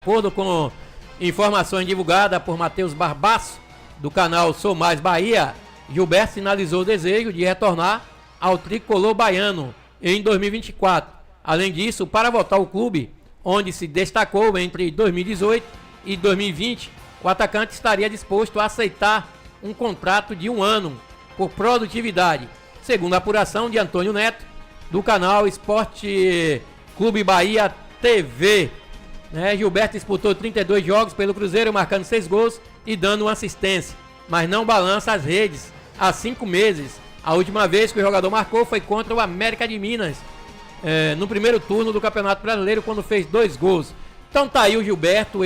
De acordo com informações divulgadas por Matheus Barbaço, do canal Sou Mais Bahia, Gilberto sinalizou o desejo de retornar ao tricolor baiano em 2024. Além disso, para voltar ao clube, onde se destacou entre 2018 e 2020, o atacante estaria disposto a aceitar um contrato de 1 ano por produtividade, segundo a apuração de Antônio Neto, do canal Esporte Clube Bahia TV. Gilberto disputou 32 jogos pelo Cruzeiro, marcando 6 gols e dando uma assistência, mas não balança as redes há 5 meses. A última vez que o jogador marcou foi contra o América de Minas, no primeiro turno do Campeonato Brasileiro, quando fez 2 gols. Então tá aí o Gilberto,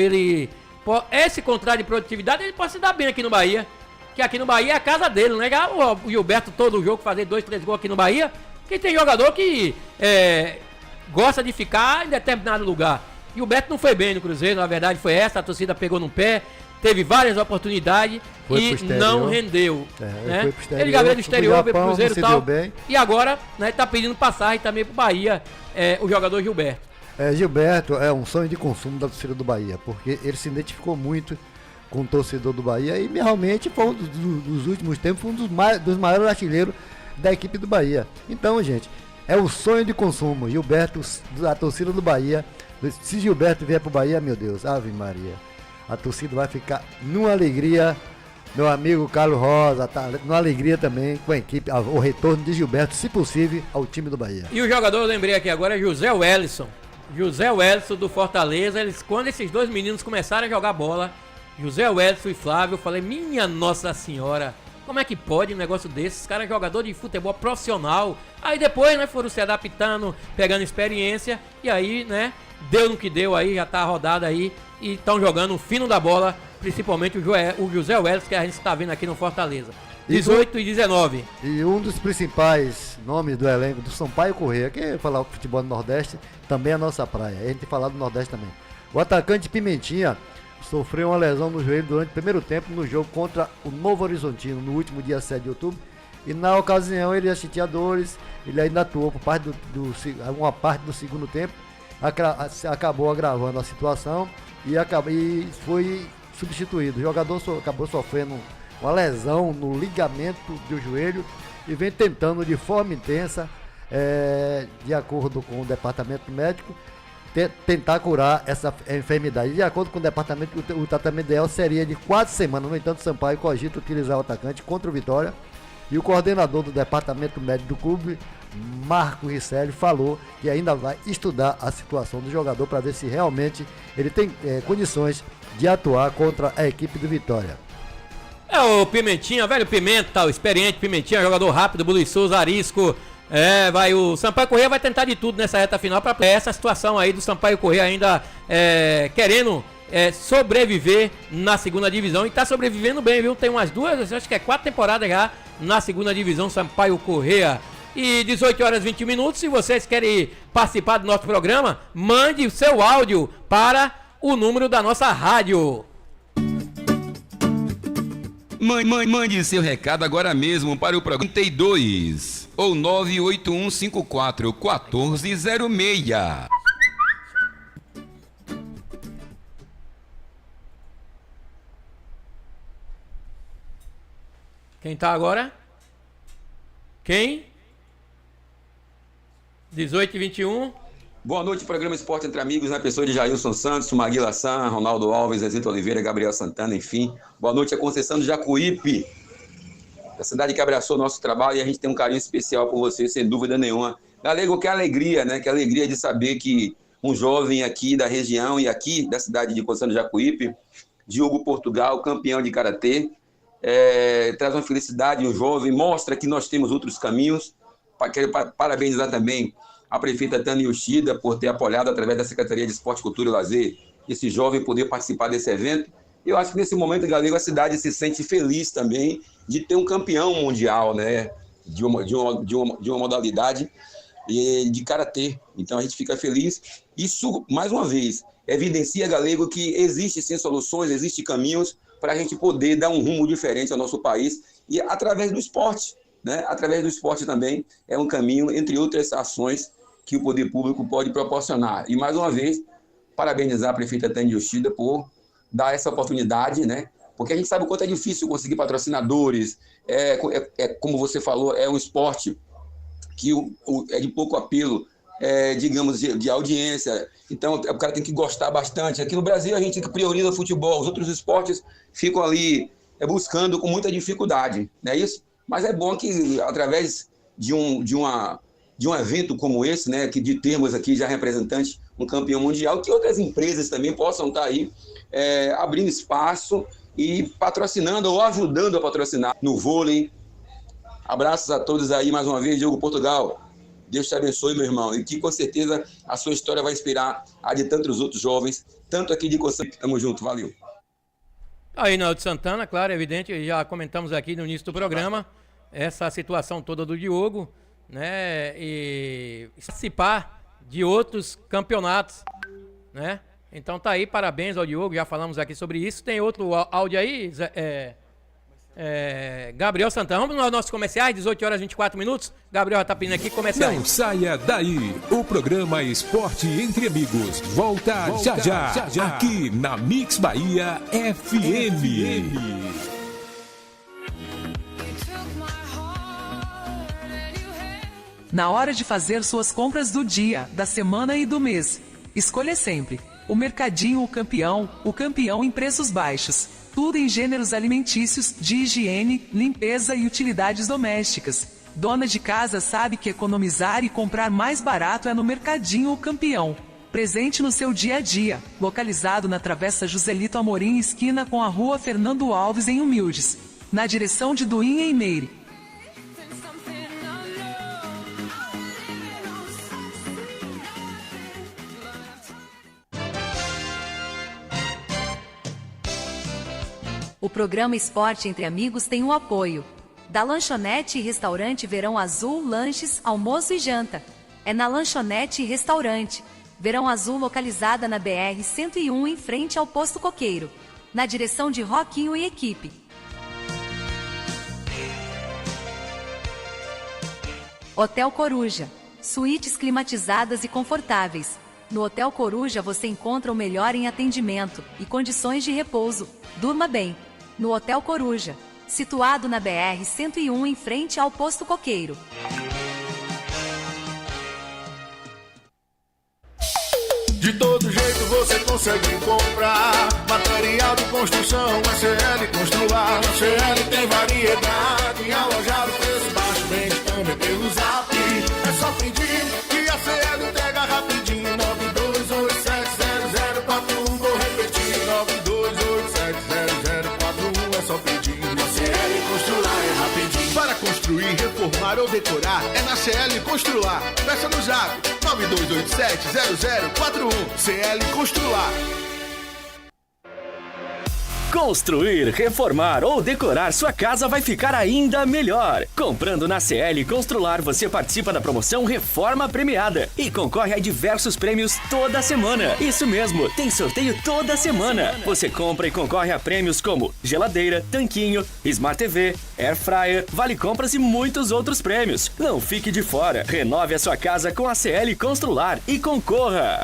esse contrato de produtividade ele pode se dar bem aqui no Bahia, que aqui no Bahia é a casa dele, né? O Gilberto todo jogo fazer 2, 3 gols aqui no Bahia, que tem jogador que gosta de ficar em determinado lugar. E o Beto não foi bem no Cruzeiro, na verdade foi essa, a torcida pegou no pé, teve várias oportunidades e não rendeu. Ele já veio do exterior, veio pro Cruzeiro e tal, e agora tá pedindo passagem também pro Bahia, o jogador Gilberto. Gilberto é um sonho de consumo da torcida do Bahia, porque ele se identificou muito com o torcedor do Bahia e realmente foi um dos últimos tempos, um dos maiores artilheiros da equipe do Bahia. Então, gente, é o sonho de consumo. Gilberto, a torcida do Bahia. Se Gilberto vier pro Bahia, meu Deus, Ave Maria, a torcida vai ficar numa alegria. Meu amigo Carlos Rosa tá numa alegria também com a equipe, o retorno de Gilberto, se possível, ao time do Bahia. E o jogador, eu lembrei aqui agora, é José Wellison do Fortaleza. Quando esses dois meninos começaram a jogar bola, José Wellison e Flávio, eu falei, minha Nossa Senhora, como é que pode um negócio desse? Os caras jogador de futebol profissional. Aí depois, foram se adaptando, pegando experiência, e aí, deu no que deu aí, já tá rodado aí, e estão jogando o fino da bola, principalmente o José Wellison, que a gente está vendo aqui no Fortaleza. 18 e 19. E um dos principais nomes do elenco do Sampaio Corrêa, que falar o futebol do Nordeste, também é a nossa praia. A gente tem falado do Nordeste também. O atacante Pimentinha sofreu uma lesão no joelho durante o primeiro tempo no jogo contra o Novo Horizontino, no último dia 7 de outubro. E na ocasião ele sentia dores, ele ainda atuou por parte uma parte do segundo tempo. Acabou agravando a situação e foi substituído. O jogador acabou sofrendo uma lesão no ligamento do joelho e vem tentando de forma intensa, de acordo com o departamento médico, tentar curar essa enfermidade. De acordo com o departamento, o tratamento ideal seria de 4 semanas. No entanto, Sampaio cogita utilizar o atacante contra o Vitória, e o coordenador do departamento médico do clube, Marco Risselli, falou que ainda vai estudar a situação do jogador para ver se realmente ele tem condições de atuar contra a equipe do Vitória. O Pimentinha, velho Pimenta, o experiente Pimentinha, jogador rápido, Luiz Souza, Arisco. O Sampaio Corrêa vai tentar de tudo nessa reta final para essa situação aí do Sampaio Corrêa ainda querendo sobreviver na segunda divisão, e tá sobrevivendo bem, viu? Tem umas 4 temporadas já na segunda divisão, Sampaio Corrêa. E 18 horas e 20 minutos, se vocês querem participar do nosso programa, mande o seu áudio para o número da nossa rádio. Mande seu recado agora mesmo para o programa 32 ou 981541406. Quem tá agora? Quem? 18 e 21. Boa noite, programa Esporte Entre Amigos, na pessoa de Jailson Santos, Maguila San, Ronaldo Alves, Zezito Oliveira, Gabriel Santana, enfim. Boa noite a Conceição do Jacuípe, a cidade que abraçou o nosso trabalho, e a gente tem um carinho especial por você, sem dúvida nenhuma. Galego, que alegria, Que alegria de saber que um jovem aqui da região e aqui da cidade de Conceição do Jacuípe, Diogo Portugal, campeão de karatê, traz uma felicidade, um jovem, mostra que nós temos outros caminhos. Quero parabenizar também a prefeita Tânia Yoshida por ter apoiado através da Secretaria de Esporte, Cultura e Lazer esse jovem poder participar desse evento. Eu acho que nesse momento, Galego, a cidade se sente feliz também de ter um campeão mundial, de uma modalidade de karatê. Então a gente fica feliz. Isso, mais uma vez, evidencia, Galego, que existe sim soluções, existem caminhos para a gente poder dar um rumo diferente ao nosso país, e através do esporte. Através do esporte também é um caminho, entre outras ações, que o poder público pode proporcionar. E, mais uma vez, parabenizar a prefeita Tânia Yoshida por dar essa oportunidade, né? Porque a gente sabe o quanto é difícil conseguir patrocinadores, como você falou, é um esporte que é de pouco apelo, digamos, de audiência. Então, o cara tem que gostar bastante. Aqui no Brasil, a gente prioriza o futebol, os outros esportes ficam ali buscando com muita dificuldade, não é isso? Mas é bom que, através de um evento como esse, né, que de termos aqui já representantes, um campeão mundial, que outras empresas também possam estar aí abrindo espaço e patrocinando ou ajudando a patrocinar no vôlei. Abraços a todos aí, mais uma vez, Diogo Portugal. Deus te abençoe, meu irmão, e que com certeza a sua história vai inspirar a de tantos outros jovens, tanto aqui de Conselho. Tamo junto, valeu. Aí, Naldo Santana, claro, é evidente, já comentamos aqui no início do programa, essa situação toda do Diogo, né, e participar de outros campeonatos, né? Então tá aí, parabéns ao Diogo, já falamos aqui sobre isso. Tem outro áudio aí, Gabriel Santana. Vamos nos nossos comerciais, 18 horas e 24 minutos. Gabriel já tá pedindo aqui comerciais. Não saia daí, o programa Esporte Entre Amigos volta já, aqui na Mix Bahia FM. Na hora de fazer suas compras do dia, da semana e do mês, escolha sempre o Mercadinho o campeão em preços baixos. Tudo em gêneros alimentícios, de higiene, limpeza e utilidades domésticas. Dona de casa sabe que economizar e comprar mais barato é no Mercadinho o Campeão. Presente no seu dia a dia, localizado na Travessa Joselito Amorim, esquina com a Rua Fernando Alves em Humildes, na direção de Duinha e Meire. O programa Esporte Entre Amigos tem o apoio da Lanchonete e Restaurante Verão Azul, lanches, almoço e janta. É na Lanchonete e Restaurante Verão Azul, localizada na BR-101, em frente ao Posto Coqueiro, na direção de Roquinho e equipe. Hotel Coruja, suítes climatizadas e confortáveis. No Hotel Coruja você encontra o melhor em atendimento e condições de repouso. Durma bem no Hotel Coruja, situado na BR-101, em frente ao Posto Coqueiro. De todo jeito você consegue comprar material de construção, CL Constrular. CL tem variedade, alojado, preço baixo, vende também pelo Zap. É só pedir que a CL entrega rapidinho. 92870041, vou repetir, 92870041, é só pedir. Na CL Constrular é rapidinho. Para construir, reformar ou decorar, é na CL Constrular. Peça no Zap 92870041. CL Constrular. Construir, reformar ou decorar sua casa vai ficar ainda melhor. Comprando na CL Constrular, você participa da promoção Reforma Premiada e concorre a diversos prêmios toda semana. Isso mesmo, tem sorteio toda semana. Você compra e concorre a prêmios como geladeira, tanquinho, Smart TV, Air Fryer, Vale Compras e muitos outros prêmios. Não fique de fora. Renove a sua casa com a CL Constrular e concorra.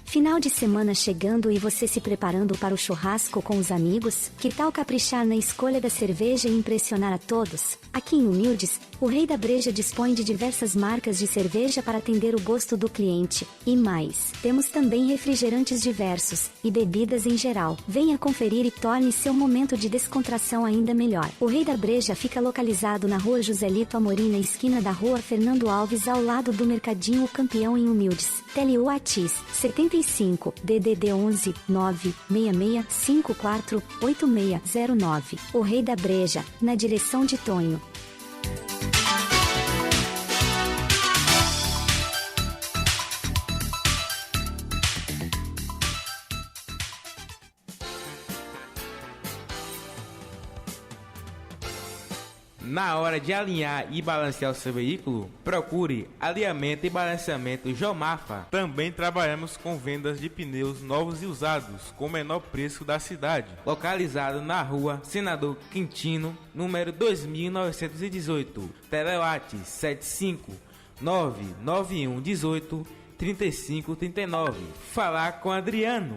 Final de semana chegando e você se preparando para o churrasco com os amigos? Que tal caprichar na escolha da cerveja e impressionar a todos? Aqui em Humildes, o Rei da Breja dispõe de diversas marcas de cerveja para atender o gosto do cliente. E mais, temos também refrigerantes diversos e bebidas em geral. Venha conferir e torne seu momento de descontração ainda melhor. O Rei da Breja fica localizado na Rua Joselito Amorim, na esquina da Rua Fernando Alves, ao lado do Mercadinho O Campeão, em Humildes. Tele Whats 75 DDD 11 966 54 8609. O Rei da Breja, na direção de Tonho. na hora de alinhar e balancear o seu veículo, procure Alinhamento e Balanceamento Jomafa. Também trabalhamos com vendas de pneus novos e usados, com o menor preço da cidade. Localizado na rua Senador Quintino, número 2918. Telewat 75991183539. Falar com Adriano.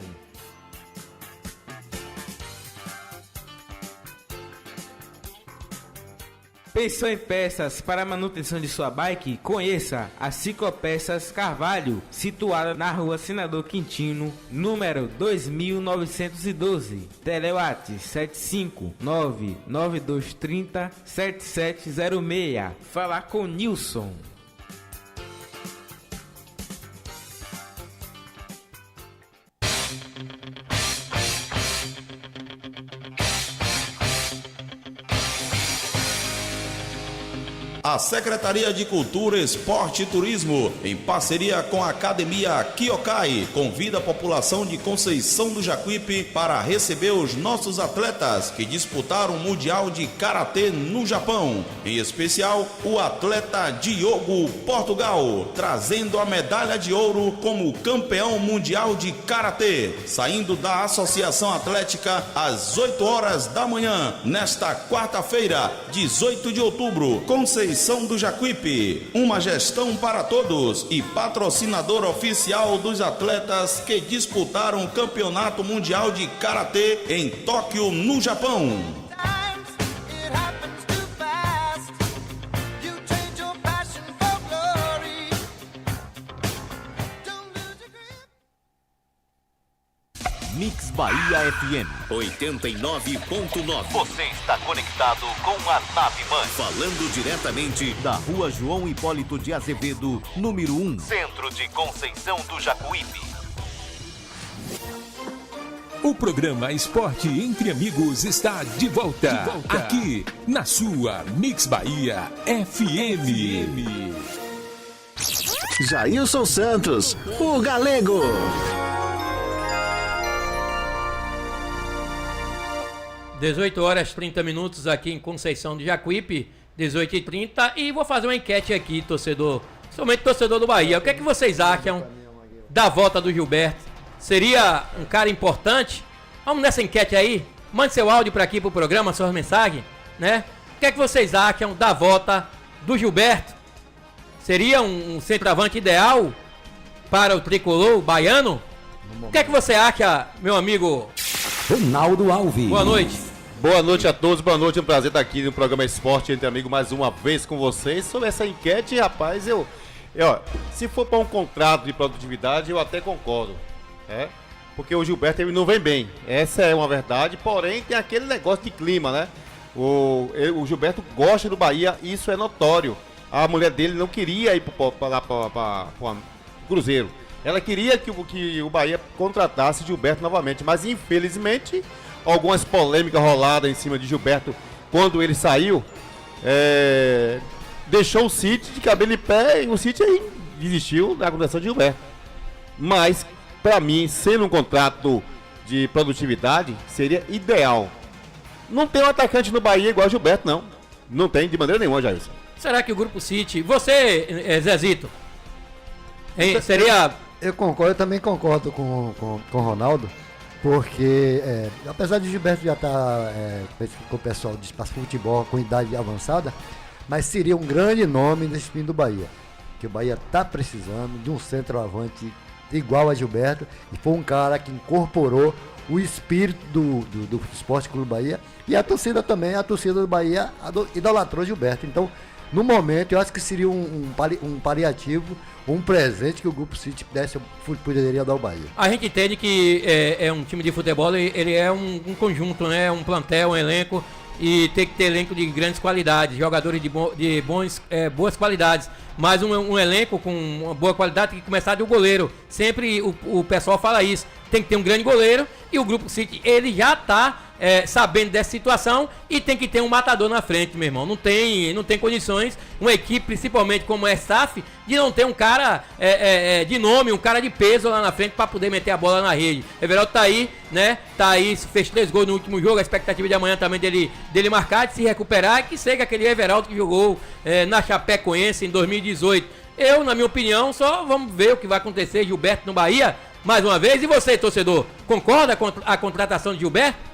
Pensou em peças para a manutenção de sua bike? Conheça a Ciclopeças Carvalho, situada na rua Senador Quintino, número 2912. Telewat 75992307706. Falar com Nilson. A Secretaria de Cultura, Esporte e Turismo, em parceria com a Academia Kyokai, convida a população de Conceição do Jacuípe para receber os nossos atletas que disputaram o Mundial de Karatê no Japão. Em especial, o atleta Diogo Portugal, trazendo a medalha de ouro como campeão mundial de Karatê, saindo da Associação Atlética às 8 horas da manhã, nesta quarta-feira, 18 de outubro, Conceição do Jacuípe, uma gestão para todos e patrocinador oficial dos atletas que disputaram o Campeonato Mundial de Karatê em Tóquio, no Japão. Mix Bahia FM 89.9. Você está conectado com a nave mãe. Falando diretamente da Rua João Hipólito de Azevedo, número 1, Centro de Conceição do Jacuípe. O programa Esporte Entre Amigos está de volta. Aqui na sua Mix Bahia FM. Jailson Santos, o Galego. 18 horas 30 minutos aqui em Conceição de Jacuípe, 18h30, e vou fazer uma enquete aqui, torcedor, somente torcedor do Bahia. O que é que vocês acham da volta do Gilberto? Seria um cara importante? Vamos nessa enquete aí, mande seu áudio para aqui pro programa, suas mensagens, né? O que é que vocês acham da volta do Gilberto? Seria um centroavante ideal para o tricolor baiano? O que é que você acha, meu amigo Ronaldo Alves? Boa noite. Boa noite a todos, boa noite, é um prazer estar aqui no programa Esporte Entre Amigos mais uma vez com vocês. Sobre essa enquete, rapaz, se for para um contrato de produtividade, eu até concordo, né? Porque o Gilberto ele não vem bem, essa é uma verdade, porém tem aquele negócio de clima, né? O Gilberto gosta do Bahia, isso é notório. A mulher dele não queria ir para o Cruzeiro. Ela queria que o Bahia contratasse Gilberto novamente, mas infelizmente algumas polêmicas roladas em cima de Gilberto quando ele saiu, deixou o City de cabelo em pé e o City aí desistiu da contratação de Gilberto. Mas, para mim, sendo um contrato de produtividade, seria ideal. Não tem um atacante no Bahia igual a Gilberto, não. Não tem de maneira nenhuma, Jailson. Será que o Grupo City... Você, Zezito, seria... Eu concordo, eu também concordo com o Ronaldo, porque apesar de Gilberto já estar com o pessoal de espaço futebol com idade avançada, mas seria um grande nome nesse time do Bahia, que o Bahia está precisando de um centroavante igual a Gilberto, e foi um cara que incorporou o espírito do Esporte Clube Bahia, e a torcida também, a torcida do Bahia idolatrou Gilberto. Então, no momento, eu acho que seria um paliativo, um presente que o Grupo City poderia dar ao Bahia. A gente entende que é um time de futebol, ele é um conjunto, né? Um plantel, um elenco, e tem que ter elenco de grandes qualidades, jogadores de boas qualidades, mas um elenco com uma boa qualidade tem que começar do goleiro. Sempre o pessoal fala isso, tem que ter um grande goleiro e o Grupo City, ele já está sabendo dessa situação e tem que ter um matador na frente, meu irmão. Não tem condições, uma equipe, principalmente como é SAF, de não ter um cara de nome, um cara de peso lá na frente para poder meter a bola na rede. Everaldo tá aí, né? Tá aí, fez 3 gols no último jogo, a expectativa de amanhã também dele marcar, de se recuperar, e que seja aquele Everaldo que jogou na Chapecoense em 2018. Eu, na minha opinião, só vamos ver o que vai acontecer. Gilberto no Bahia, mais uma vez. E você, torcedor, concorda com a contratação de Gilberto?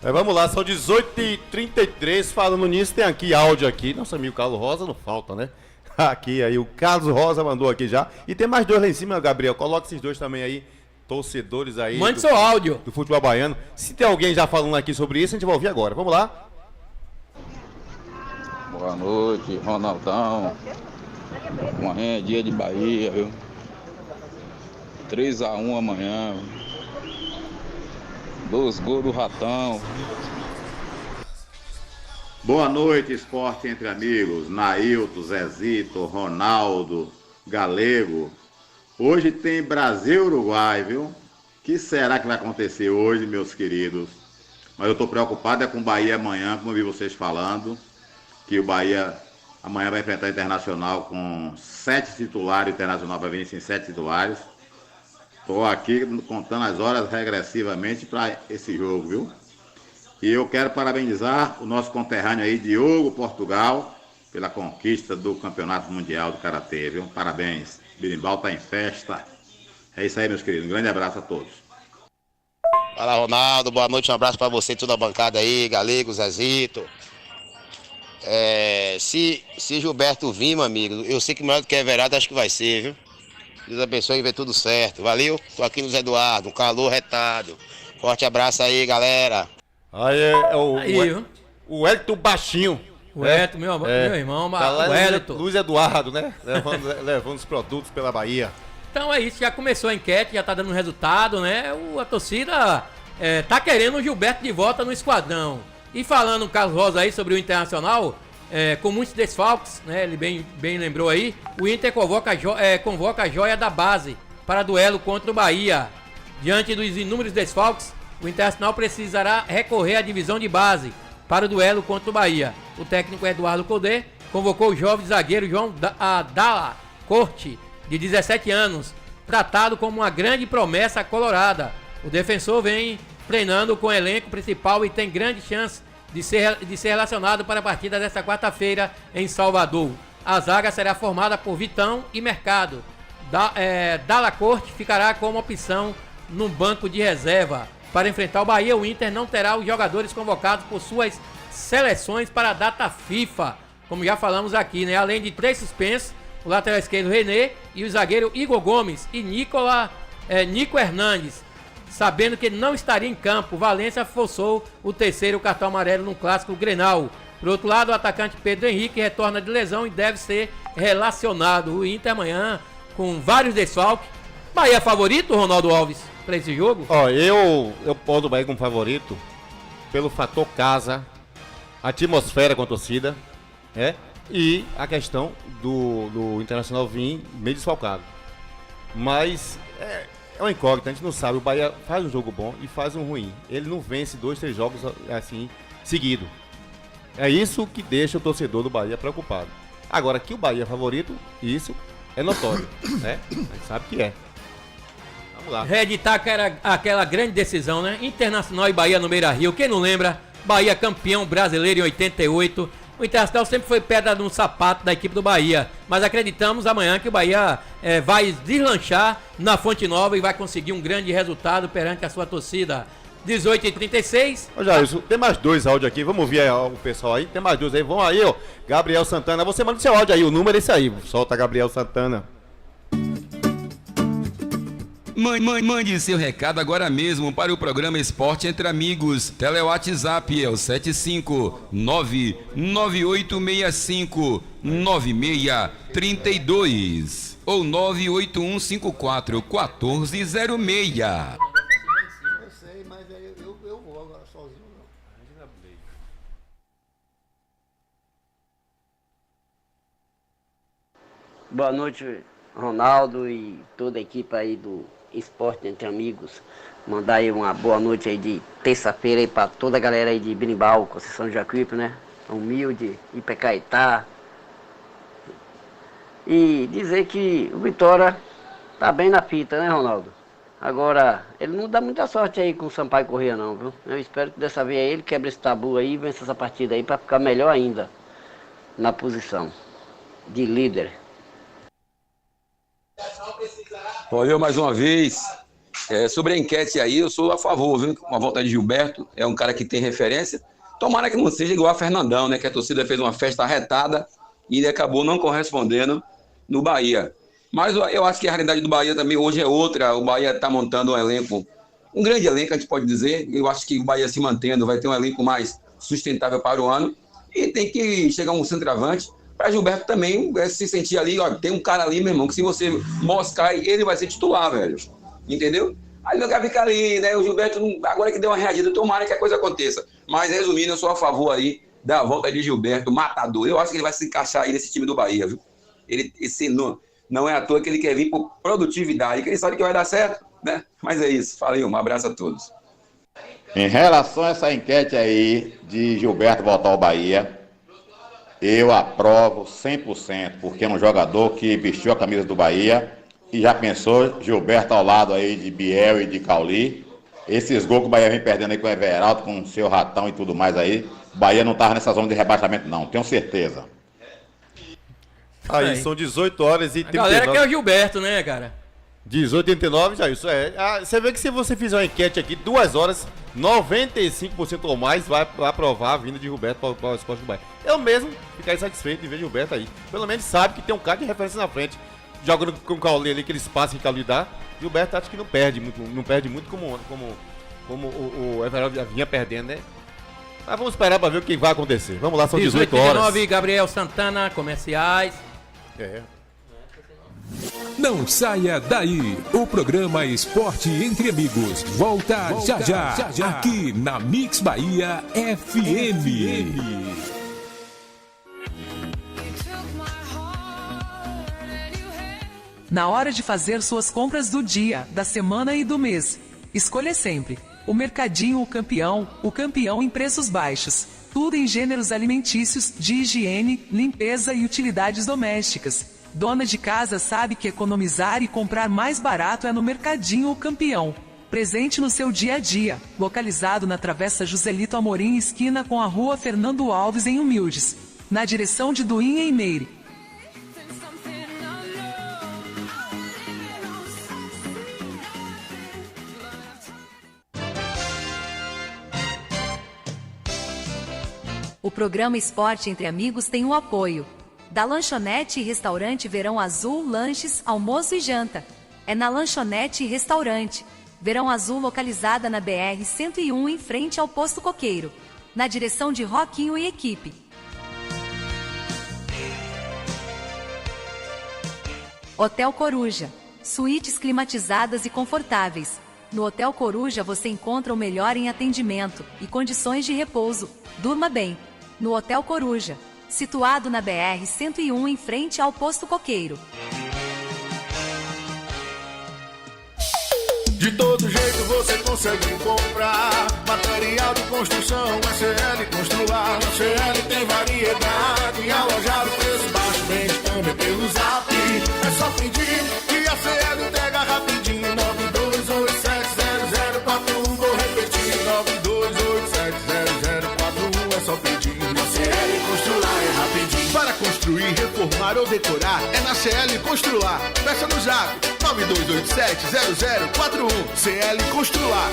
Vamos lá, são 18h33, falando nisso, tem aqui áudio aqui, nosso amigo Carlos Rosa, não falta, né? Aqui, aí, o Carlos Rosa mandou aqui já, e tem mais 2 lá em cima, Gabriel, coloca esses 2 também aí, torcedores aí. Mande seu áudio. Do futebol baiano. Se tem alguém já falando aqui sobre isso, a gente vai ouvir agora, vamos lá. Boa noite, Ronaldão, amanhã é dia de Bahia, viu? 3-1 amanhã, 2 gols do Ratão. Boa noite, esporte entre amigos. Nailton, Zezito, Ronaldo, Galego. Hoje tem Brasil-Uruguai, viu? O que será que vai acontecer hoje, meus queridos? Mas eu tô preocupado com o Bahia amanhã, como eu vi vocês falando, que o Bahia amanhã vai enfrentar o Internacional com 7 titulares, o Internacional vai vir sem 7 titulares. Estou aqui contando as horas regressivamente para esse jogo, viu? E eu quero parabenizar o nosso conterrâneo aí, Diogo Portugal, pela conquista do Campeonato Mundial do Karatê, viu? Parabéns. Birimbau tá em festa. É isso aí, meus queridos. Um grande abraço a todos. Fala, Ronaldo. Boa noite. Um abraço para você e toda a bancada aí, Galego, Zezito. Se Gilberto vir, meu amigo, eu sei que maior do que Everaldo, acho que vai ser, viu? Deus abençoe e vê tudo certo. Valeu? Tô aqui no Zé Eduardo, um calor retado. Forte abraço aí, galera. Aí o Hélito Baixinho. O Hélito, meu irmão, tá lá o Hélito. Luiz Eduardo, né? Levando os produtos pela Bahia. Então é isso, já começou a enquete, já tá dando resultado, né? A torcida tá querendo o Gilberto de volta no esquadrão. E falando o Carlos Rosa aí sobre o Internacional, com muitos desfalques, né? Ele bem lembrou aí, o Inter convoca a joia da base para duelo contra o Bahia. Diante dos inúmeros desfalques, o Internacional precisará recorrer à divisão de base para o duelo contra o Bahia. O técnico Eduardo Codê convocou o jovem zagueiro João Dalla Corte, de 17 anos, tratado como uma grande promessa colorada. O defensor vem treinando com o elenco principal e tem grande chance de ser relacionado para a partida desta quarta-feira em Salvador. A zaga será formada por Vitão e Mercado. Dalla Corte ficará como opção no banco de reserva. Para enfrentar o Bahia, o Inter não terá os jogadores convocados por suas seleções para a data FIFA, como já falamos aqui, né? Além de 3 suspensos, o lateral esquerdo René e o zagueiro Igor Gomes e Nico Hernandes. Sabendo que ele não estaria em campo, Valência forçou o 3º cartão amarelo no clássico Grenal. Por outro lado, o atacante Pedro Henrique retorna de lesão e deve ser relacionado. O Inter amanhã com vários desfalques. Bahia favorito, Ronaldo Alves, para esse jogo? Eu pondo o Bahia como favorito pelo fator casa, atmosfera com a torcida, e a questão do Internacional vir meio desfalcado. Mas é uma incógnita, a gente não sabe. O Bahia faz um jogo bom e faz um ruim. Ele não vence 2, 3 jogos assim seguido. É isso que deixa o torcedor do Bahia preocupado. Agora, que o Bahia é favorito, isso é notório, né? A gente sabe que é. Vamos lá. Reeditar aquela grande decisão, né? Internacional e Bahia no Beira-Rio. Quem não lembra? Bahia campeão brasileiro em 88. O Internacional sempre foi pedra no sapato da equipe do Bahia. Mas acreditamos amanhã que o Bahia vai deslanchar na Fonte Nova e vai conseguir um grande resultado perante a sua torcida. 18h36. Ô Jailson, tem mais 2 áudios aqui. Vamos ouvir aí, o pessoal aí. Tem mais 2 aí. Vamos aí, ó. Gabriel Santana. Você manda seu áudio aí. O número é esse aí. Solta, Gabriel Santana. Mande seu recado agora mesmo para o programa Esporte Entre Amigos. Tele-WhatsApp é o 75998659632 ou 981541406. Eu sei, mas eu vou agora sozinho não. Boa noite, Ronaldo e toda a equipe aí do Esporte Entre Amigos. Mandar aí uma boa noite aí de terça-feira aí para toda a galera aí de Birimbau, Conceição do Jacuípe, né? Humilde, Ipecaetá. E dizer que o Vitória tá bem na fita, né, Ronaldo? Agora, ele não dá muita sorte aí com o Sampaio Corrêa não, viu? Eu espero que dessa vez ele quebre esse tabu aí e vença essa partida aí para ficar melhor ainda na posição de líder. Valeu mais uma vez. Sobre a enquete aí, eu sou a favor, viu? Com a volta de Gilberto, é um cara que tem referência. Tomara que não seja igual a Fernandão, né? Que a torcida fez uma festa arretada e ele acabou não correspondendo no Bahia. Mas eu acho que a realidade do Bahia também hoje é outra. O Bahia está montando um elenco, um grande elenco, a gente pode dizer. Eu acho que o Bahia se mantendo vai ter um elenco mais sustentável para o ano. E tem que chegar um centroavante para Gilberto também se sentir ali. Ó, tem um cara ali, meu irmão, que se você moscar, ele vai ser titular, velho. Entendeu? Aí ele vai ficar ali, né? O Gilberto, agora que deu uma reagida, tomara que a coisa aconteça. Mas, resumindo, eu sou a favor aí da volta de Gilberto, matador. Eu acho que ele vai se encaixar aí nesse time do Bahia, viu? Não é à toa que ele quer vir por produtividade, que ele sabe que vai dar certo, né? Mas é isso. Falei, um abraço a todos. Em relação a essa enquete aí de Gilberto voltar ao Bahia, eu aprovo 100%, porque é um jogador que vestiu a camisa do Bahia. E já pensou, Gilberto ao lado aí de Biel e de Cauli. Esses gols que o Bahia vem perdendo aí com o Everaldo, com o seu Ratão e tudo mais aí. O Bahia não tava nessa zona de rebaixamento não, tenho certeza. Aí, são 18 horas e 39. A galera quer o Gilberto, né, cara? 18h39, já isso é. Você vê que se você fizer uma enquete aqui, 2 horas, 95% ou mais vai aprovar a vinda de Gilberto para o Esporte do Bahia. Eu mesmo ficaria satisfeito de ver Gilberto aí. Pelo menos sabe que tem um cara de referência na frente. Jogando com o Cauli ali, aquele espaço que o Cauli dá. Gilberto acho que não perde muito como o Everaldo já vinha perdendo, né? Mas vamos esperar para ver o que vai acontecer. Vamos lá, são 18 horas. 19, Gabriel Santana, comerciais. Não saia daí. O programa Esporte Entre Amigos volta já. Aqui na Mix Bahia FM. Na hora de fazer suas compras do dia, da semana e do mês, escolha sempre o Mercadinho o campeão em preços baixos. Tudo em gêneros alimentícios, de higiene, limpeza e utilidades domésticas. Dona de casa sabe que economizar e comprar mais barato é no Mercadinho o Campeão. Presente no seu dia a dia, localizado na Travessa Joselito Amorim, esquina com a Rua Fernando Alves em Humildes, na direção de Duim em Meire. O programa Esporte Entre Amigos tem o apoio da Lanchonete e Restaurante Verão Azul, lanches, almoço e janta. É na Lanchonete e Restaurante Verão Azul, localizada na BR-101 em frente ao Posto Coqueiro, na direção de Roquinho e equipe. Hotel Coruja, suítes climatizadas e confortáveis. No Hotel Coruja você encontra o melhor em atendimento e condições de repouso. Durma bem. No Hotel Coruja, situado na BR-101 em frente ao Posto Coqueiro. De todo jeito você consegue comprar material de construção, SL Constrular. Na CL tem variedade, e alojado preço baixo, vende também pelo Zap. É só pedir e a CL entrega rapidinho. 92870041, vou repetir, 92870041, é só pedir. Na CL Constrular é rapidinho. Para construir, reformar ou decorar, é na CL Constrular. Peça no Zap 92870041. CL Constrular.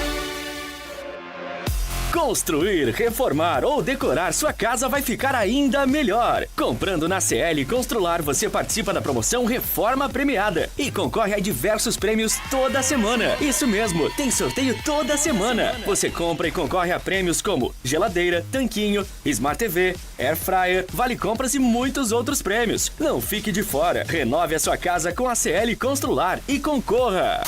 Construir, reformar ou decorar sua casa vai ficar ainda melhor. Comprando na CL Constrular, você participa da promoção Reforma Premiada e concorre a diversos prêmios toda semana. Isso mesmo, tem sorteio toda semana. Você compra e concorre a prêmios como geladeira, tanquinho, Smart TV, Air Fryer, Vale Compras e muitos outros prêmios. Não fique de fora. Renove a sua casa com a CL Constrular e concorra.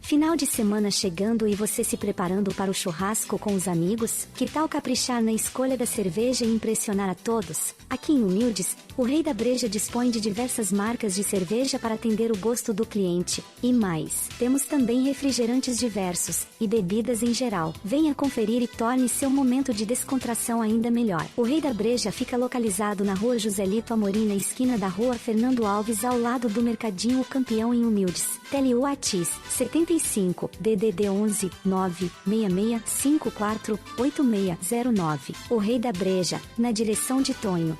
Final Final de semana chegando e você se preparando para o churrasco com os amigos? Que tal caprichar na escolha da cerveja e impressionar a todos? Aqui em Humildes, o Rei da Breja dispõe de diversas marcas de cerveja para atender o gosto do cliente. E mais, temos também refrigerantes diversos e bebidas em geral. Venha conferir e torne seu momento de descontração ainda melhor. O Rei da Breja fica localizado na Rua Joselito Amorim, na esquina da Rua Fernando Alves, ao lado do Mercadinho O Campeão em Humildes. Tele Whats 75 DDD 11 966 54 8609. O Rei da Breja, na direção de Tonho.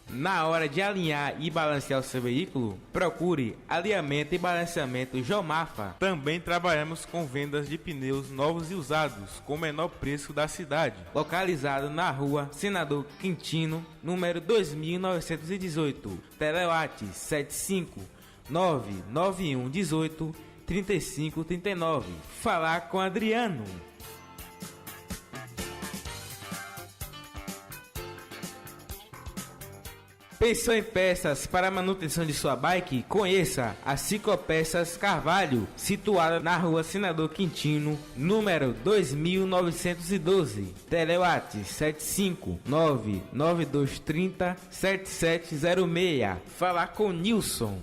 Na hora de alinhar e balancear o seu veículo, procure alinhamento e balanceamento Jomafa. Também trabalhamos com vendas de pneus novos e usados com o menor preço da cidade. Localizado na rua Senador Quintino, número 2918. Telewhats 75 991 18 3539. Falar com Adriano. Pensou em peças para a manutenção de sua bike? Conheça a Ciclopeças Carvalho, situada na rua Senador Quintino, número 2912. Telewhats 75 99230 7706. Falar com Nilson.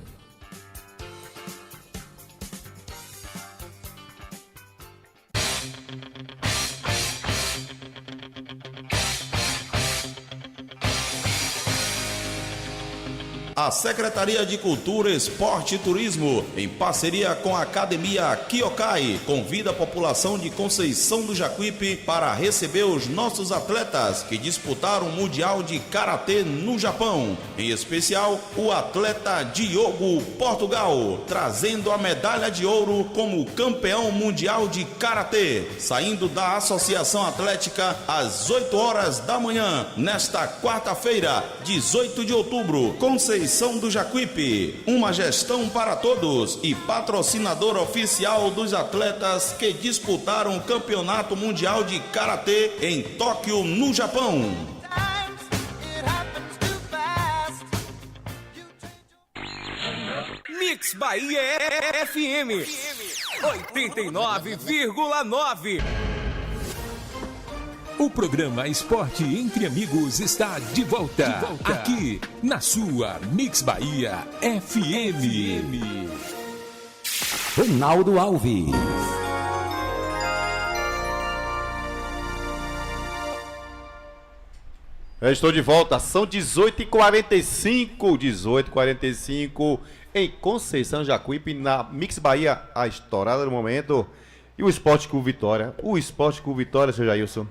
A Secretaria de Cultura, Esporte e Turismo, em parceria com a Academia Kyokai, convida a população de Conceição do Jacuípe para receber os nossos atletas que disputaram o Mundial de Karatê no Japão. Em especial, o atleta Diogo Portugal, trazendo a medalha de ouro como campeão mundial de Karatê, saindo da Associação Atlética às 8 horas da manhã, nesta quarta-feira, 18 de outubro, Conceição do Jacuípe, uma gestão para todos e patrocinador oficial dos atletas que disputaram o Campeonato Mundial de Karatê em Tóquio, no Japão. Mix Bahia FM 89,9. O programa Esporte Entre Amigos está de volta, aqui na sua Mix Bahia FM. Ronaldo Alves. Eu estou de volta, são 18h45 em Conceição Jacuípe, na Mix Bahia, a estourada do momento. E o Esporte Clube Vitória, seu Jailson,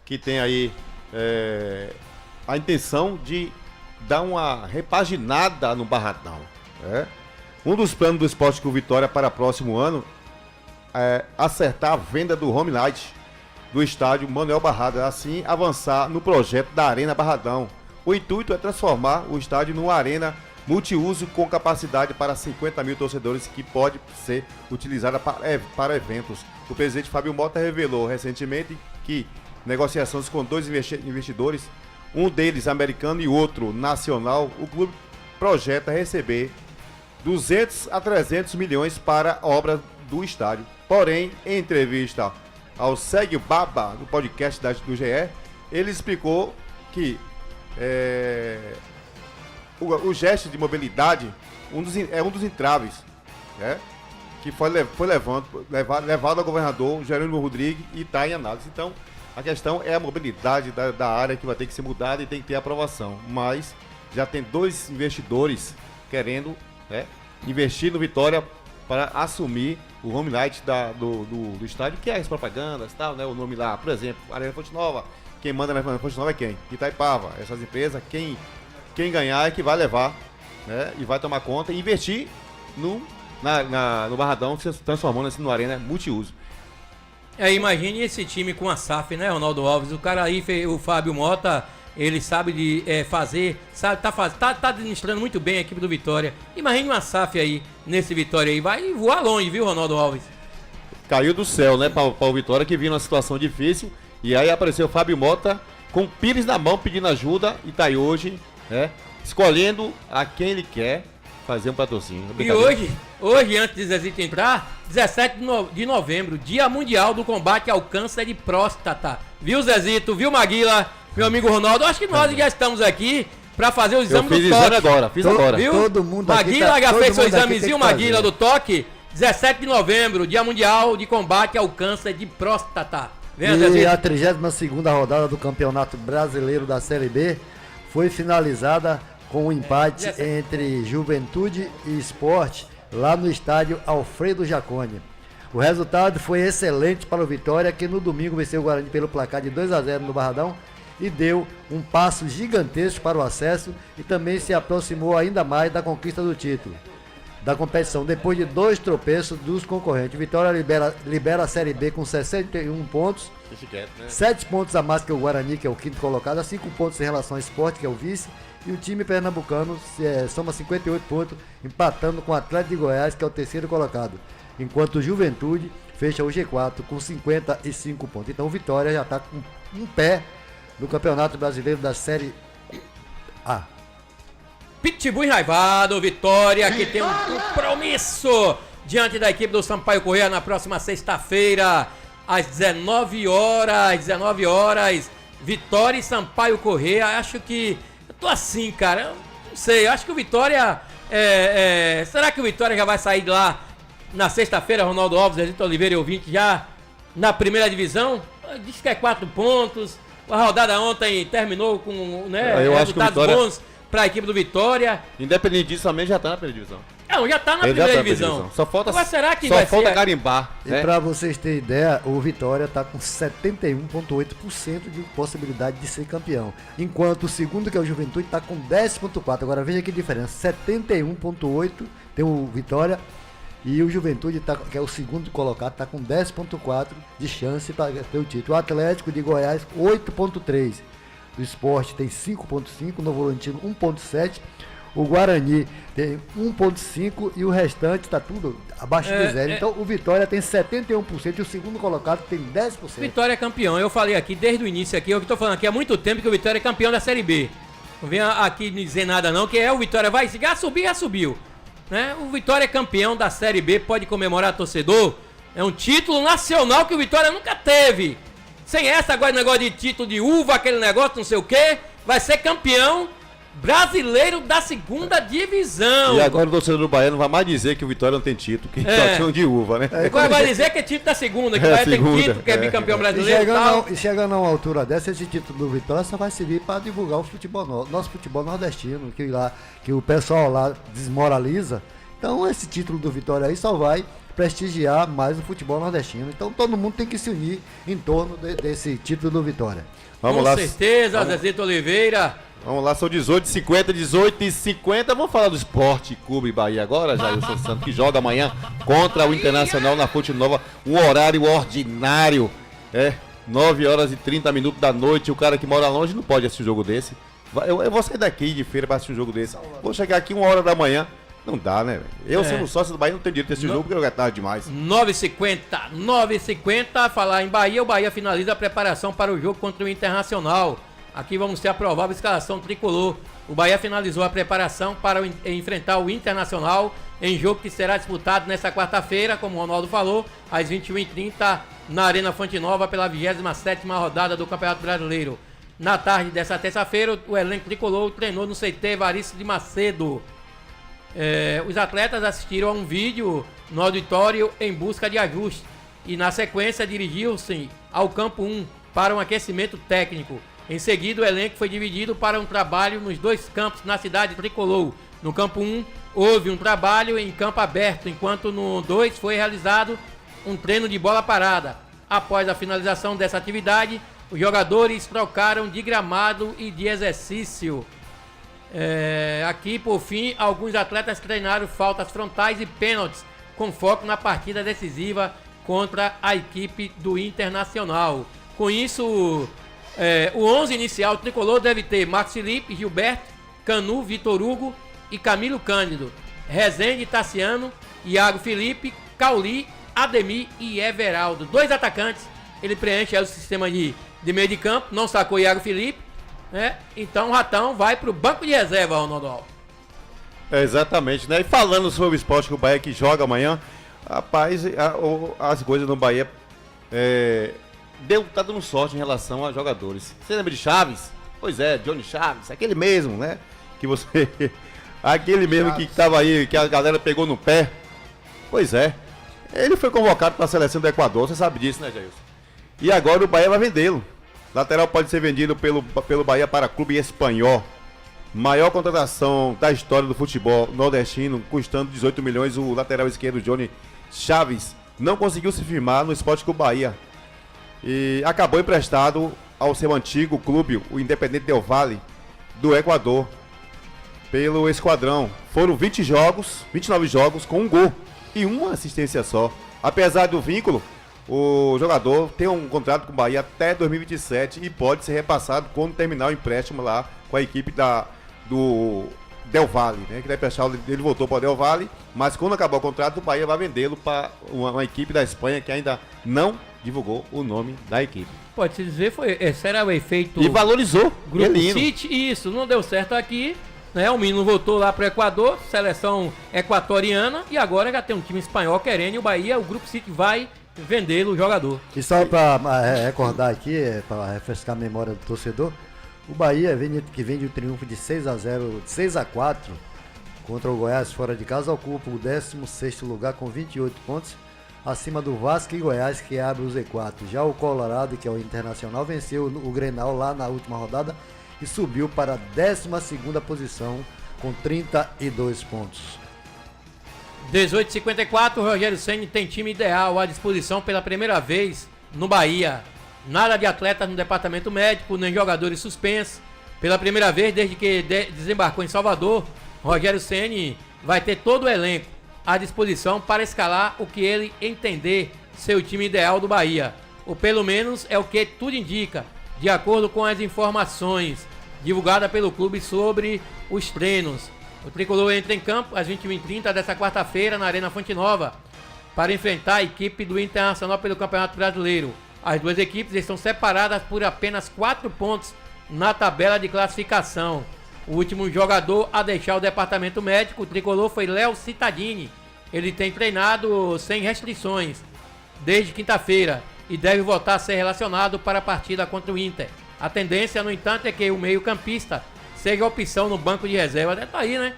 que tem aí a intenção de dar uma repaginada no Barradão. Um dos planos do Esporte Clube Vitória para o próximo ano é acertar a venda do home light do estádio Manuel Barrada, assim avançar no projeto da Arena Barradão. O intuito é transformar o estádio numa arena multiuso com capacidade para 50 mil torcedores, que pode ser utilizada para eventos. O presidente Fábio Mota revelou recentemente que negociações com dois investidores, um deles americano e outro nacional, o clube projeta receber 200 a 300 milhões para a obra do estádio. Porém, em entrevista ao Segue o Baba, no podcast do GE, ele explicou que o gesto de mobilidade é um dos entraves, que foi levado ao governador Jerônimo Rodrigues e está em análise. Então, a questão é a mobilidade da área, que vai ter que ser mudada e tem que ter aprovação. Mas já tem dois investidores querendo investir no Vitória para assumir o home light do estádio, que é as propagandas e tal, o nome lá, por exemplo, Arena Fonte Nova. Quem manda na Fonte Nova é quem? Itaipava. Essas empresas, quem ganhar é que vai levar, e vai tomar conta e investir no Barradão, se transformando assim numa arena multiuso. Imagine esse time com a SAF, né, Ronaldo Alves? O cara aí, o Fábio Mota, ele sabe de fazer, tá administrando muito bem a equipe do Vitória. Imagine uma SAF aí, nesse Vitória aí, vai voar longe, viu, Ronaldo Alves? caiu do céu, né, para o Vitória, que vinha numa situação difícil. E aí apareceu o Fábio Mota com o Pires na mão pedindo ajuda e tá aí hoje, né, escolhendo a quem ele quer fazer um patrocínio. E hoje, antes de Zezito entrar, 17 de novembro, Dia Mundial do Combate ao Câncer de Próstata. Viu, Zezito? Viu, Maguila? Meu amigo Ronaldo? Acho que nós já estamos aqui para fazer o exame do toque. Fiz agora. Viu? Todo mundo aqui Maguila já fez seu examezinho, Maguila, fazer. do toque. 17 de novembro, Dia Mundial de Combate ao Câncer de Próstata. E a 32ª rodada do Campeonato Brasileiro da Série B foi finalizada com um empate entre Juventude e Sport lá no estádio Alfredo Jaconi. O resultado foi excelente para o Vitória, que no domingo venceu o Guarani pelo placar de 2-0 no Barradão e deu um passo gigantesco para o acesso e também se aproximou ainda mais da conquista do título da competição, depois de 2 tropeços dos concorrentes. Vitória libera a Série B com 61 pontos, 7 pontos a mais que o Guarani, que é o 5º colocado, a 5 pontos em relação ao Sport, que é o vice, e o time pernambucano soma 58 pontos, empatando com o Atlético de Goiás, que é o 3º colocado, enquanto o Juventude fecha o G4 com 55 pontos. Então o Vitória já está com um pé no Campeonato Brasileiro da Série A. Pitbull enraivado, Vitória, que tem um compromisso diante da equipe do Sampaio Corrêa na próxima sexta-feira, às 19 horas, Vitória e Sampaio Corrêa. Acho que, eu tô assim, cara, eu não sei, acho que o Vitória, será que o Vitória já vai sair de lá na sexta-feira, Ronaldo Alves, Zezito Oliveira e ouvinte, já na primeira divisão? Diz que é 4 pontos, a rodada ontem terminou com, né, resultados bons para a equipe do Vitória. Independente disso, também já tá na primeira divisão. Não, já tá na primeira divisão. Só falta, agora, será que vai falta ser... garimbar. E para vocês terem ideia, o Vitória tá com 71,8% de possibilidade de ser campeão. Enquanto o segundo, que é o Juventude, tá com 10,4%. Agora veja que diferença. 71,8% tem o Vitória e o Juventude, que é o segundo colocado, tá com 10,4% de chance para ter o título. O Atlético de Goiás, 8,3%. O Sport tem 5,5%, o Novo Horizontino 1,7%, o Guarani tem 1,5% e o restante está tudo abaixo de 0%. Então o Vitória tem 71% e o segundo colocado tem 10%. Vitória é campeão, eu falei aqui desde o início aqui, eu estou falando aqui há muito tempo que o Vitória é campeão da Série B. Não venha aqui me dizer nada não, que o Vitória vai já subir, já subiu. Né? O Vitória é campeão da Série B, pode comemorar, torcedor. É um título nacional que o Vitória nunca teve. Sem essa agora negócio de título de uva, aquele negócio, não sei o que, vai ser campeão brasileiro da 2ª divisão. E agora o torcedor do Baiano vai mais dizer que o Vitória não tem título, que só tinha de uva, né? Agora vai dizer que é título da 2ª, que vai ter título, que é bicampeão brasileiro e chegando a uma altura dessa, esse título do Vitória só vai servir para divulgar o futebol, nosso futebol nordestino, que o pessoal lá desmoraliza. Então esse título do Vitória aí só vai prestigiar mais o futebol nordestino. Então todo mundo tem que se unir em torno desse título do Vitória. Vamos lá. Com certeza, Zezito Oliveira. Vamos lá, são 18h50. Vamos falar do Esporte Clube Bahia agora, Jailson Santos, que joga amanhã contra o Internacional na Fonte Nova, um horário ordinário, 9h30 da noite. O cara que mora longe não pode assistir um jogo desse. Eu vou sair daqui de feira para assistir um jogo desse. Vou chegar aqui 1h da manhã. Não dá, né? Eu, sendo sócio do Bahia, não tenho direito desse jogo, porque é tarde demais. 9h50, falar em Bahia, o Bahia finaliza a preparação para o jogo contra o Internacional. Aqui vamos ter a provável escalação tricolor. O Bahia finalizou a preparação para enfrentar o Internacional em jogo que será disputado nesta quarta-feira, como o Ronaldo falou, às 21h30, na Arena Fonte Nova, pela 27ª rodada do Campeonato Brasileiro. Na tarde dessa terça-feira, o elenco tricolor treinou no CT Evaristo de Macedo. Os atletas assistiram a um vídeo no auditório em busca de ajuste e na sequência dirigiu-se ao campo 1 para um aquecimento técnico. Em seguida, o elenco foi dividido para um trabalho nos 2 campos na cidade tricolor. No campo 1 houve um trabalho em campo aberto, enquanto no 2 foi realizado um treino de bola parada. Após a finalização dessa atividade, os jogadores trocaram de gramado e de exercício. Aqui, por fim, alguns atletas treinaram faltas frontais e pênaltis, com foco na partida decisiva contra a equipe do Internacional. Com isso, o 11 inicial tricolor deve ter Marcos Felipe, Gilberto, Canu, Vitor Hugo e Camilo Cândido, Rezende, Tassiano, Iago Felipe, Cauli Ademir e Everaldo. 2 atacantes, ele preenche aí o sistema de meio de campo, não sacou Iago Felipe, né? Então o Ratão vai pro banco de reserva, Ronaldo Alves. Exatamente, né? E falando sobre o esporte que o Bahia que joga amanhã, rapaz, as coisas no Bahia tá dando sorte em relação a jogadores. Você lembra de Chaves? Pois é, Johnny Chaves, aquele mesmo, né? Que você... aquele mesmo que tava aí, que a galera pegou no pé. Pois é. Ele foi convocado para a seleção do Equador, você sabe disso, né, Jailson? E agora o Bahia vai vendê-lo. Lateral pode ser vendido pelo Bahia para Clube Espanhol. Maior contratação da história do futebol nordestino, custando 18 milhões. O lateral esquerdo, Johnny Chaves, não conseguiu se firmar no Sport Clube Bahia. E acabou emprestado ao seu antigo clube, o Independente Del Valle, do Equador, pelo Esquadrão. Foram 29 jogos com um gol e uma assistência só. Apesar do vínculo, o jogador tem um contrato com o Bahia até 2027 e pode ser repassado quando terminar o empréstimo lá com a equipe do Del Valle, né? Que ele voltou para o Del Valle, mas quando acabar o contrato, o Bahia vai vendê-lo para uma equipe da Espanha que ainda não divulgou o nome da equipe. Pode-se dizer, esse era o efeito... E valorizou. Grupo City, isso, não deu certo aqui, né? O menino voltou lá para o Equador, seleção equatoriana, e agora já tem um time espanhol querendo, e o Bahia, o Grupo City vai vendê-lo, o jogador. E só para recordar aqui, para refrescar a memória do torcedor, o Bahia que vende o triunfo de 6-0, 6-4 contra o Goiás fora de casa, ocupa o 16º lugar com 28 pontos, acima do Vasco e Goiás, que abre o Z4. Já o Colorado, que é o Internacional, venceu o Grenal lá na última rodada e subiu para a 12ª posição com 32 pontos. 18h54, Rogério Ceni tem time ideal à disposição pela primeira vez no Bahia. Nada de atletas no departamento médico, nem jogadores suspensos. Pela primeira vez desde que desembarcou em Salvador, Rogério Ceni vai ter todo o elenco à disposição para escalar o que ele entender ser o time ideal do Bahia. Ou pelo menos é o que tudo indica, de acordo com as informações divulgadas pelo clube sobre os treinos. O tricolor entra em campo às 21h30 desta quarta-feira na Arena Fonte Nova para enfrentar a equipe do Internacional pelo Campeonato Brasileiro. As duas equipes estão separadas por apenas 4 pontos na tabela de classificação. O último jogador a deixar o departamento médico, o tricolor, foi Léo Cittadini. Ele tem treinado sem restrições desde quinta-feira e deve voltar a ser relacionado para a partida contra o Inter. A tendência, no entanto, é que o meio-campista seja a opção no banco de reserva. Tá aí, né?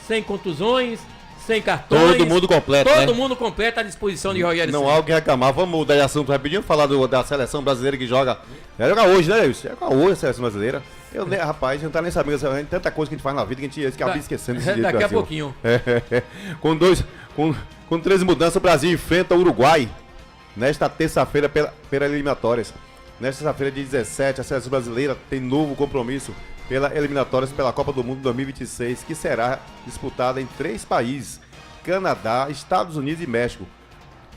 Sem contusões, sem cartões. Todo mundo completo, Todo mundo completo à disposição de Rogério Ceni. Não há o que reclamar. Vamos mudar de assunto rapidinho, falar da seleção brasileira que joga. Vai jogar hoje, né, Wilson? Joga hoje a seleção brasileira. Rapaz, não tá nem sabendo tanta coisa que a gente faz na vida que a gente acaba esquecendo desse dia daqui do Brasil. A pouquinho. Com 13 mudanças, o Brasil enfrenta o Uruguai nesta terça-feira pela eliminatórias. Nesta terça-feira, dia 17, a seleção brasileira tem novo compromisso pela eliminatórias pela Copa do Mundo 2026, que será disputada em 3 países: Canadá, Estados Unidos e México.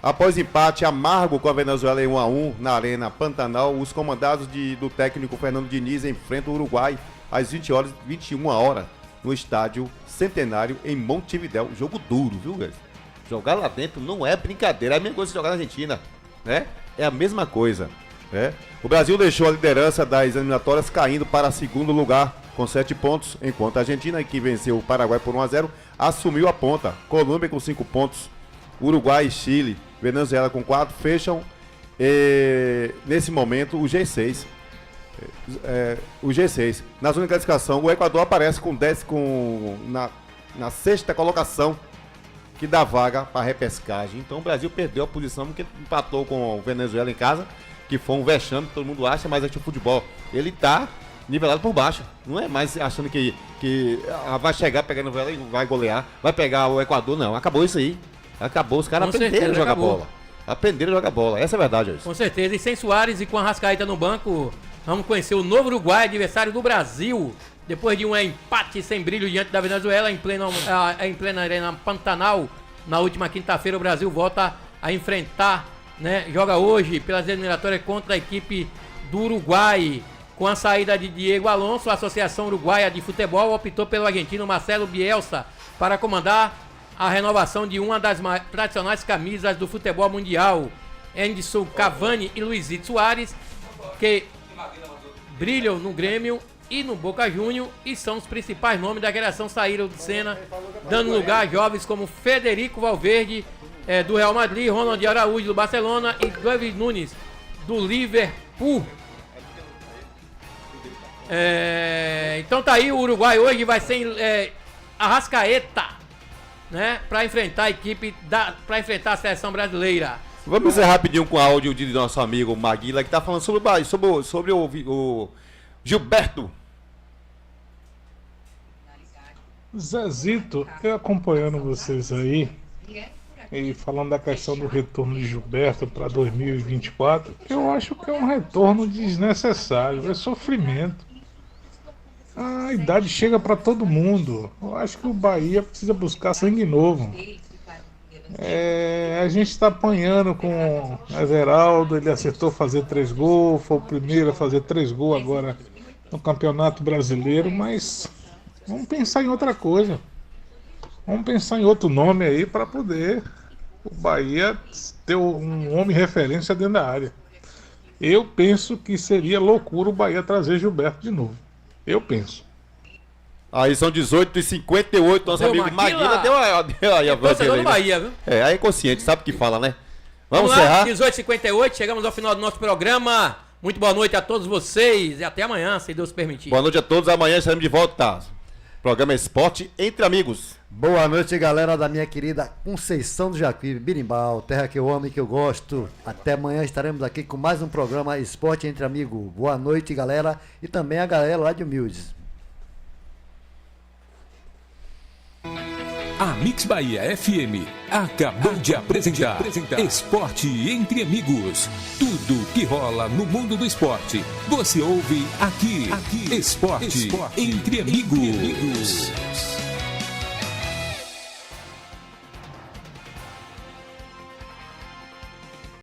Após empate amargo com a Venezuela em 1-1 na Arena Pantanal, os comandados do técnico Fernando Diniz enfrentam o Uruguai às 21 horas no estádio Centenário em Montevidéu. Jogo duro, viu, velho? Jogar lá dentro não é brincadeira, é a mesma coisa que jogar na Argentina, né? É a mesma coisa, né? O Brasil deixou a liderança das eliminatórias caindo para segundo lugar com 7 pontos, enquanto a Argentina, que venceu o Paraguai por 1-0, assumiu a ponta. Colômbia com 5 pontos, Uruguai e Chile, Venezuela com 4, fecham nesse momento o G6. Na zona de classificação, o Equador aparece na 6ª colocação, que dá vaga para repescagem. Então o Brasil perdeu a posição porque empatou com o Venezuela em casa, que foi um vexame, todo mundo acha, mas o futebol ele tá nivelado por baixo. Não é mais achando que vai chegar pegando o Venezuela e vai golear, vai pegar o Equador, não. Acabou isso aí. Acabou, os caras aprenderam a jogar bola. Aprenderam a jogar bola, essa é a verdade. Com certeza, e sem Soares e com a Arrascaeta no banco, vamos conhecer o novo Uruguai, adversário do Brasil. Depois de um empate sem brilho diante da Venezuela, em plena Arena Pantanal, na última quinta-feira o Brasil volta a enfrentar, né? Joga hoje pelas eliminatórias contra a equipe do Uruguai. Com a saída de Diego Alonso, a Associação Uruguaia de Futebol optou pelo argentino Marcelo Bielsa para comandar a renovação de uma das tradicionais camisas do futebol mundial. Edson Cavani e Luizito Soares, que brilham no Grêmio e no Boca Juniors e são os principais nomes da geração saíram de cena, dando lugar a jovens como Federico Valverde, do Real Madrid, Ronald Araújo do Barcelona e David Nunes do Liverpool. Então tá aí, o Uruguai hoje vai ser Arrascaeta, né, para enfrentar a equipe para enfrentar a seleção brasileira. Vamos encerrar rapidinho com o áudio de nosso amigo Maguila, que tá falando sobre o Gilberto. Zezito, eu acompanhando vocês aí e falando da questão do retorno de Gilberto para 2024, eu acho que é um retorno desnecessário, é sofrimento. A idade chega para todo mundo. Eu acho que o Bahia precisa buscar sangue novo. A gente está apanhando com Everaldo, ele acertou fazer 3 gols, foi o primeiro a fazer 3 gols agora no Campeonato Brasileiro, mas vamos pensar em outra coisa. Vamos pensar em outro nome aí para poder o Bahia ter um homem referência dentro da área. Eu penso que seria loucura o Bahia trazer Gilberto de novo. Eu penso. Aí são 18h58, nosso amigo Maguila deu aí a voz dele, do Bahia, viu? Aí é consciente, sabe o que fala, né? Vamos encerrar. 18h58, chegamos ao final do nosso programa. Muito boa noite a todos vocês e até amanhã, se Deus permitir. Boa noite a todos, amanhã estaremos de volta. Programa Esporte Entre Amigos. Boa noite, galera da minha querida Conceição do Jacuípe, Birimbau, terra que eu amo e que eu gosto. Até amanhã estaremos aqui com mais um programa Esporte Entre Amigos. Boa noite, galera, e também a galera lá de Humildes. A Mix Bahia FM acabou de apresentar Esporte Entre Amigos. Tudo que rola no mundo do esporte, você ouve aqui. Esporte Entre Amigos.